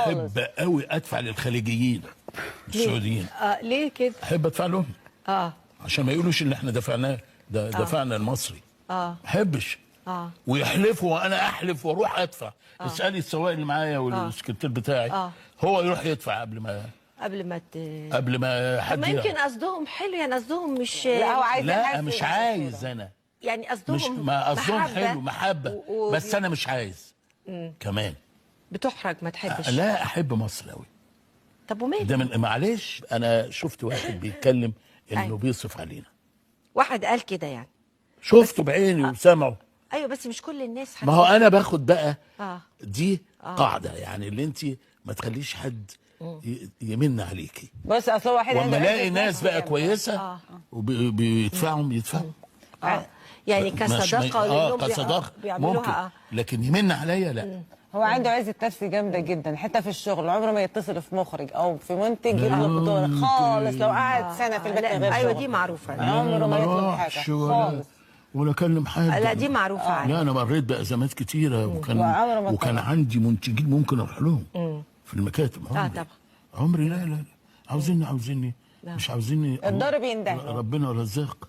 احب قوي ادفع للخليجيين السعوديين. ليه كده؟ احب ادفع لهم اه عشان ما يقولوش ان احنا دفعناه، دفعنا المصري. ما احبش. ويحلفوا وانا احلف واروح ادفع. اسالي السواق اللي معايا والسكرتير بتاعي. هو يروح يدفع قبل ما حد. ما يمكن قصدهم حلو، يعني قصدهم مش لا هو عايز لا مش عايز انا، يعني قصدهم ما قصدهم حلو محبه بس انا مش عايز كمان. بتحرج ما تحبش؟ لا احب مصر قوي. طب وماله؟ ده من معلش انا شفت واحد بيتكلم انه بيصف علينا. واحد قال كده يعني؟ شفته بعيني وسمعه. ايوه بس مش كل الناس ما هو انا باخد بقى دي قاعده، يعني اللي انت ما تخليش حد يمن عليكي. بص اصل هو واحد وما الاقي ناس بقى كويسه وبيدفعوا يعني كصداقه كصداقه ممكن، لكن يمن عليا لا. هو عنده عزة نفس جامده جدا، حتى في الشغل عمره ما يتصل في مخرج او في منتج يطلب بطوله خالص لو قعد سنه في البيت غير ايوه شغل. دي معروفه. عمره ما يطلب حاجه خالص ولا اكلم حد. لا دي معروفه عني. لا انا مريت بازمات كتيره وكان عندي منتجين ممكن اروح لهم في المكاتب. طبعا عمري لا عاوزيني مش عاوزيني. الضرب يندهني. ربنا رزاق.